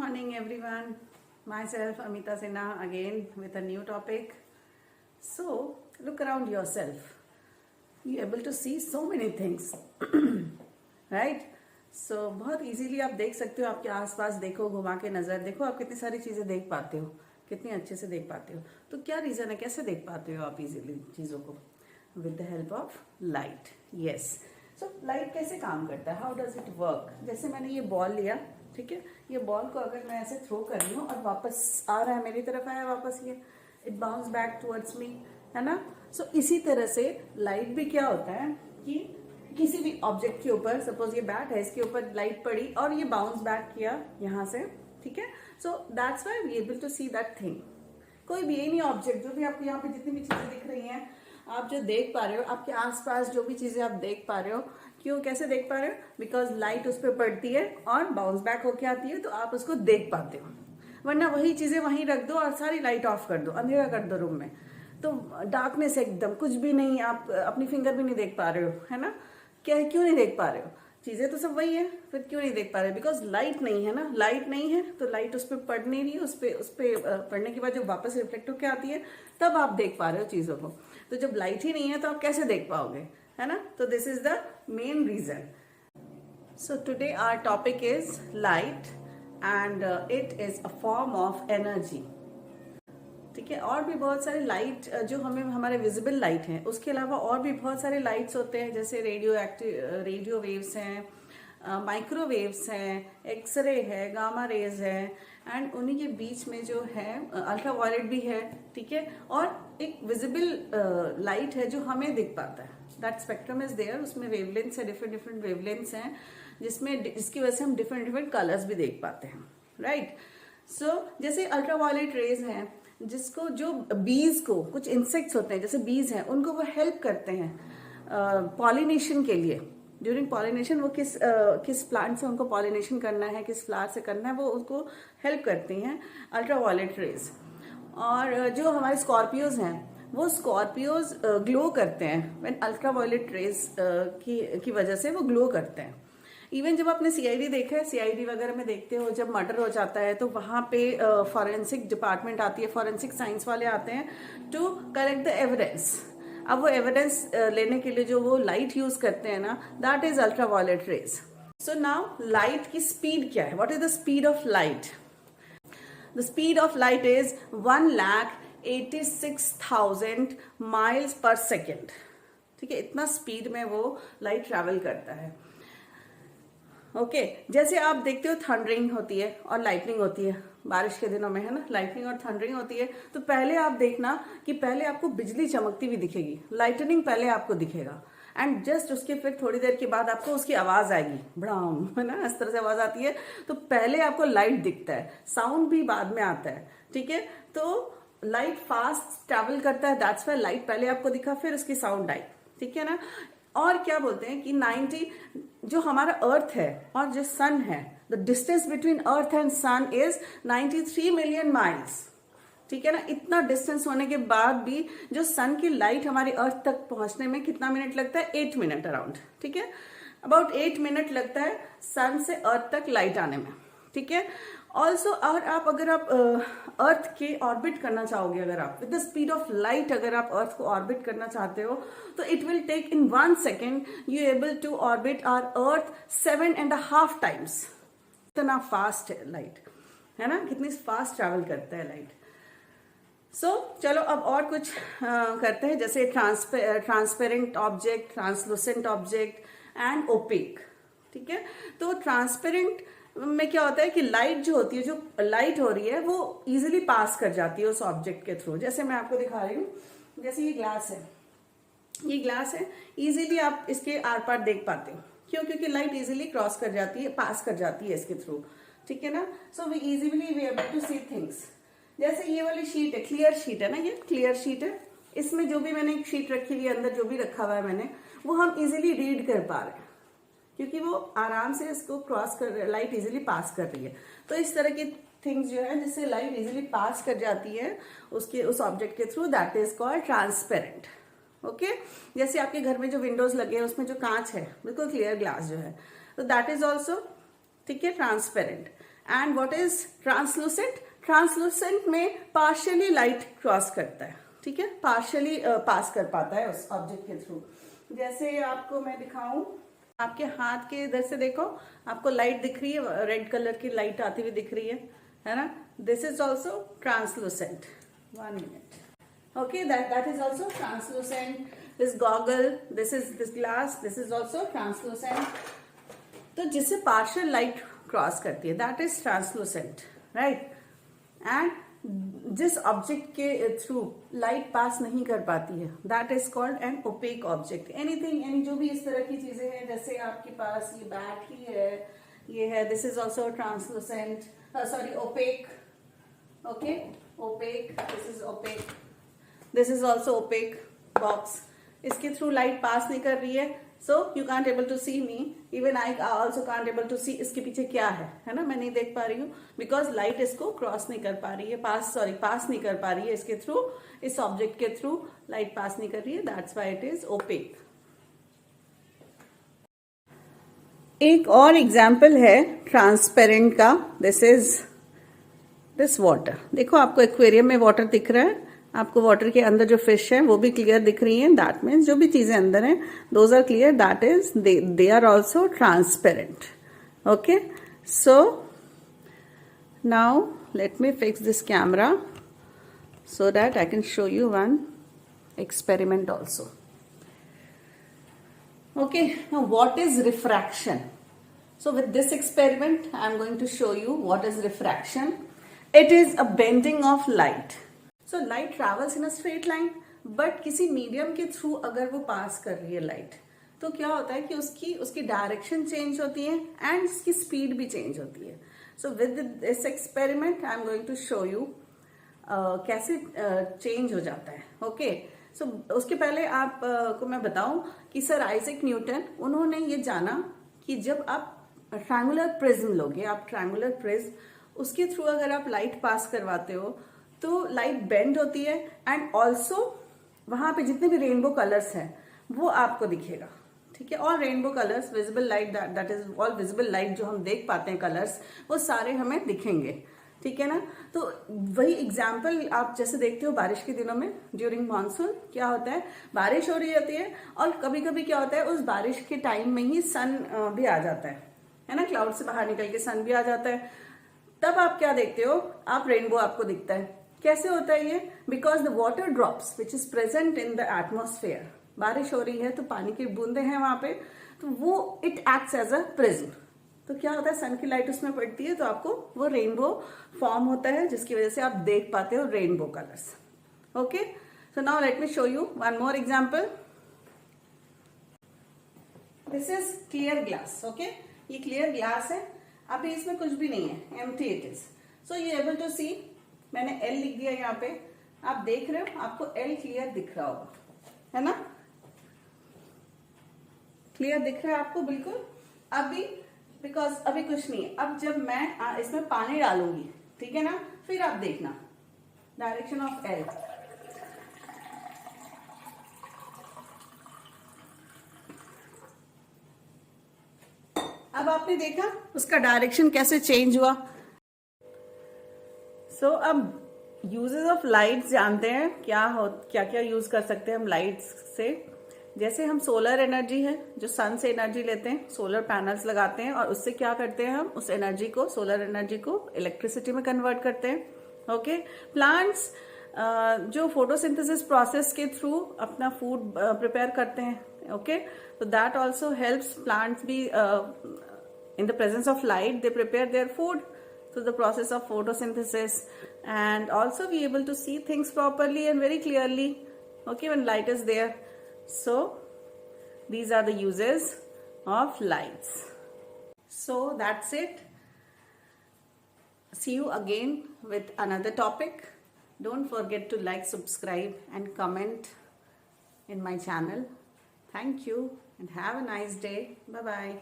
morning, everyone. Myself, Amita Sinha, again with a new topic. So, look around yourself. You're able to see so many things, right? So, बहुत easily आप देख सकते हो. आपके आसपास देखो, घुमा के नजर देखो, आप कितनी सारी चीजें देख पाते हो, कितनी अच्छे से देख पाते हो. तो क्या रीजन है, कैसे देख पाते हो आप इजीली चीजों को? With the help of light. Yes. So light कैसे काम करता है, हाउ डज इट वर्क? जैसे मैंने ये बॉल लिया, ठीक है, ये बॉल को अगर मैं ऐसे थ्रो कर रही हूँ और वापस आ रहा है, मेरी तरफ आया वापस, ये it bounce back towards me, है ना? सो इसी तरह से लाइट भी क्या होता है कि किसी भी ऑब्जेक्ट के ऊपर, सपोज ये बैट है, इसके ऊपर लाइट पड़ी और ये बाउंस बैक किया यहाँ से, ठीक है. So that's why we able to see that thing. कोई भी एनी ऑब्जेक्ट, जो भी आपको यहाँ पे जितनी भी चीजें दिख रही हैं, आप जो देख पा रहे हो, आपके आसपास जो भी चीजें आप देख पा रहे हो, क्यों, कैसे देख पा रहे हो? बिकॉज लाइट उस पर पड़ती है और बाउंस बैक होके आती है, तो आप उसको देख पाते हो. वरना वही चीजें वहीं रख दो और सारी लाइट ऑफ कर दो, अंधेरा कर दो रूम में, तो डार्कनेस एकदम, कुछ भी नहीं, आप अपनी फिंगर भी नहीं देख पा रहे हो, है ना? क्या, क्यों नहीं देख पा रहे हो? चीजें तो सब वही है, फिर क्यों नहीं देख पा रहे? बिकॉज लाइट नहीं है ना. लाइट नहीं है तो लाइट उस पर पड़ नहीं रही है, उस पर पड़ने के बाद जब वापस रिफ्लेक्ट होकर आती है तब आप देख पा रहे हो चीजों को. तो जब लाइट ही नहीं है तो आप कैसे देख पाओगे, है ना? तो this is the main reason. So today our topic is light and it is a form of energy. ठीक है. और भी बहुत सारे लाइट जो हमें, हमारे विजिबल लाइट हैं, उसके अलावा और भी बहुत सारे लाइट्स होते हैं, जैसे रेडियो वेव्स हैं, माइक्रोवेव्स हैं, एक्सरे है, गामा रेज है, एंड उन्हीं के बीच में जो है अल्ट्रावायलेट भी है, ठीक है. और एक विजिबल लाइट है जो हमें दिख पाता है, दैट स्पेक्ट्रम इज देयर. उसमें वेवलेंथ्स है, डिफरेंट वेवलेंथ्स हैं, जिसकी वजह से हम डिफरेंट कलर्स भी देख पाते हैं, राइट. सो जैसे अल्ट्रावायलेट रेज हैं, जिसको, जो बीज को, कुछ इंसेक्ट्स होते हैं जैसे बीज हैं, उनको वो हेल्प करते हैं पॉलिनेशन के लिए. ड्यूरिंग पॉलिनेशन वो किस प्लांट से उनको पॉलिनेशन करना है, किस फ्लावर से करना है, वो उनको हेल्प करती हैं अल्ट्रावायलेट रेज. और जो हमारे स्कॉर्पियोज हैं, वो स्कॉर्पियोज ग्लो करते हैं व्हेन अल्ट्रावायलेट रेज की वजह से वो ग्लो करते हैं. इवन जब आपने सीआईडी देखा है, सीआईडी वगैरह में देखते हो, जब मर्डर हो जाता है तो वहां पे फॉरेंसिक डिपार्टमेंट आती है, फॉरेंसिक साइंस वाले आते हैं टू कलेक्ट द एविडेंस. अब वो एविडेंस लेने के लिए जो वो लाइट यूज करते हैं ना, that is ultraviolet rays. So now light की स्पीड क्या है? What is the speed of light? The speed of light is 1,86,000 miles per second. ठीक है, इतना स्पीड में वो लाइट ट्रेवल करता है. ओके. जैसे आप देखते हो थंडरिंग होती है और लाइटनिंग होती है बारिश के दिनों में, है ना? लाइटनिंग और थंडरिंग होती है, तो पहले आप देखना कि पहले आपको बिजली चमकती हुई दिखेगी, लाइटनिंग पहले आपको दिखेगा, एंड जस्ट उसके फिर थोड़ी देर के बाद आपको उसकी आवाज आएगी, ब्राउन, है ना? इस तरह से आवाज आती है. तो पहले आपको लाइट दिखता है, साउंड भी बाद में आता है, ठीक है. तो लाइट फास्ट ट्रेवल करता है, दैट्स व्हाई लाइट पहले आपको दिखा, फिर उसकी साउंड आई, ठीक है ना? और क्या बोलते हैं कि 90, जो हमारा अर्थ है और जो सन है, the distance between earth and sun is 93 million miles. ठीक है ना? इतना डिस्टेंस होने के बाद भी जो सन की लाइट हमारी अर्थ तक पहुंचने में कितना मिनट लगता है? 8 मिनट अराउंड. ठीक है, अबाउट 8 मिनट लगता है सन से अर्थ तक लाइट आने में, ठीक है. ऑल्सो, और अगर आप अर्थ के ऑर्बिट करना चाहोगे, अगर आप with the speed of light अगर आप अर्थ को ऑर्बिट करना चाहते हो, तो it will take in 1 second you able to orbit our earth 7.5 times. इतना फास्ट है लाइट, है ना? कितनी फास्ट ट्रैवल करता है लाइट. सो चलो अब और कुछ करते हैं, जैसे transparent object, translucent object and opaque. ठीक है. तो ट्रांसपेरेंट में क्या होता है कि लाइट जो होती है, जो लाइट हो रही है, वो इजीली पास कर जाती है उस ऑब्जेक्ट के थ्रू. जैसे मैं आपको दिखा रही हूँ, जैसे ये ग्लास है, ये ग्लास है, इजीली आप इसके आर पार देख पाते हो. क्यों? क्योंकि लाइट इजीली क्रॉस कर जाती है, पास कर जाती है इसके थ्रू, ठीक है ना? So we easily we able to see things. जैसे ये वाली शीट है, क्लियर शीट है ना, ये क्लियर शीट है, इसमें जो भी मैंने एक शीट रखी हुई है, अंदर जो भी रखा हुआ है मैंने, वो हम इजीली रीड कर पा रहे हैं, क्योंकि वो आराम से इसको क्रॉस कर, लाइट इजीली पास कर रही है. तो इस तरह की थिंग्स जो है, जिससे लाइट इजीली पास कर जाती है उसके, उस ऑब्जेक्ट के through, that is called transparent. Okay. जैसे आपके घर में जो विंडोज लगे हैं, उसमें जो कांच है, बिल्कुल क्लियर ग्लास जो है, तो दैट इज ऑल्सो, ठीक है, transparent. And what is translucent? Translucent में पार्शियली लाइट क्रॉस करता है, ठीक है, पार्शियली पास कर पाता है उस ऑब्जेक्ट के थ्रू। जैसे आपको मैं दिखाऊं, आपके हाथ के इधर से देखो, आपको लाइट दिख रही है, रेड कलर की लाइट आती हुई दिख रही है ना? This is also translucent. 1 minute. Okay, that is also translucent. This goggle, this is this glass, this is also translucent. तो जिससे partial light cross करती है, that is translucent, right? And जिस ऑब्जेक्ट के थ्रू लाइट पास नहीं कर पाती है, that is called an opaque object. Anything, यानी जो भी इस तरह की चीजें हैं, जैसे आपके पास ये बैट ही है, ये है, this is also translucent, sorry opaque, okay, opaque, this is opaque, this is also opaque box. इसके थ्रू लाइट पास नहीं कर रही है, so you can't able to see me, even I also can't able to see इसके पीछे क्या है ना, मैं नहीं देख पा रही हूँ, बिकॉज लाइट इसको क्रॉस नहीं कर पा रही है, पास नहीं कर पा रही है इसके थ्रू, इस ऑब्जेक्ट के थ्रू लाइट पास नहीं कर रही है, that's why it is opaque. एक और एग्जाम्पल है ट्रांसपेरेंट का, दिस इज दिस वाटर। देखो आपको एक्वेरियम में वाटर दिख रहा है, आपको वाटर के अंदर जो फिश है वो भी क्लियर दिख रही है, दैट मीन्स जो भी चीजें अंदर हैं those are clear, that is they are also transparent. Okay, so now let me fix this camera so that I can show you one experiment also. Okay, now what is refraction? So with this experiment I am going to show you what is refraction. It is a bending of light. So light travels in a straight line, but किसी medium के through अगर वो पास कर रही है light, तो क्या होता है कि उसकी डायरेक्शन चेंज होती है एंड उसकी स्पीड भी चेंज होती है। So with this experiment I am going to show you कैसे चेंज हो जाता है। ओके, सो उसके पहले आप को मैं बताऊं कि सर आइजैक न्यूटन, उन्होंने ये जाना कि जब आप ट्रायंगुलर प्रिज्म लोगे, आप ट्रायंगुलर प्रिज्म, उसके थ्रू अगर आप लाइट पास करवाते हो तो लाइट बेंड होती है एंड ऑल्सो वहां पे जितने भी रेनबो कलर्स हैं वो आपको दिखेगा, ठीक है। All rainbow colours, visible light, that is all visible light जो हम देख पाते हैं कलर्स, वो सारे हमें दिखेंगे, ठीक है ना। तो वही एग्जाम्पल आप जैसे देखते हो बारिश के दिनों में, ड्यूरिंग मानसून क्या होता है, बारिश हो रही होती है और कभी कभी क्या होता है उस बारिश के टाइम में ही सन भी आ जाता है ना, क्लाउड से बाहर निकल के सन भी आ जाता है, तब आप क्या देखते हो, आप रेनबो आपको दिखता है। कैसे होता है ये? Because the water drops which is present in the atmosphere, बारिश हो रही है तो पानी की बूंदे हैं वहां पे, तो वो it acts as a prism, तो क्या होता है सन की लाइट उसमें पड़ती है तो आपको वो रेनबो फॉर्म होता है, जिसकी वजह से आप देख पाते हो rainbow colours. Okay, so now let me show you one more example. This is clear glass. Okay, ये क्लियर ग्लास है, अभी इसमें कुछ भी नहीं है, empty it is. So you able to see, मैंने एल लिख दिया यहाँ पे, आप देख रहे हो, आपको एल क्लियर दिख रहा होगा, है ना, क्लियर दिख रहा है आपको बिल्कुल। अभी बिकॉज अभी कुछ नहीं है, अब जब मैं इसमें पानी डालूंगी, ठीक है ना, फिर आप देखना डायरेक्शन ऑफ एल, अब आपने देखा उसका डायरेक्शन कैसे चेंज हुआ। सो अब यूजेस ऑफ लाइट्स जानते हैं, क्या क्या यूज कर सकते हैं हम लाइट्स से। जैसे हम सोलर एनर्जी है जो सन से एनर्जी लेते हैं, सोलर पैनल्स लगाते हैं और उससे क्या करते हैं, हम उस एनर्जी को, सोलर एनर्जी को इलेक्ट्रिसिटी में कन्वर्ट करते हैं। ओके, प्लांट्स जो फोटोसिंथेसिस प्रोसेस के थ्रू अपना फूड प्रिपेयर करते हैं, ओके, तो दैट ऑल्सो हेल्प्स प्लांट्स भी in the presence of light, they prepare their food through the process of photosynthesis, and also be able to see things properly and very clearly, okay, when light is there. So these are the uses of lights. So that's it. See you again with another topic. Don't forget to like, subscribe and comment in my channel. Thank you and have a nice day. Bye bye.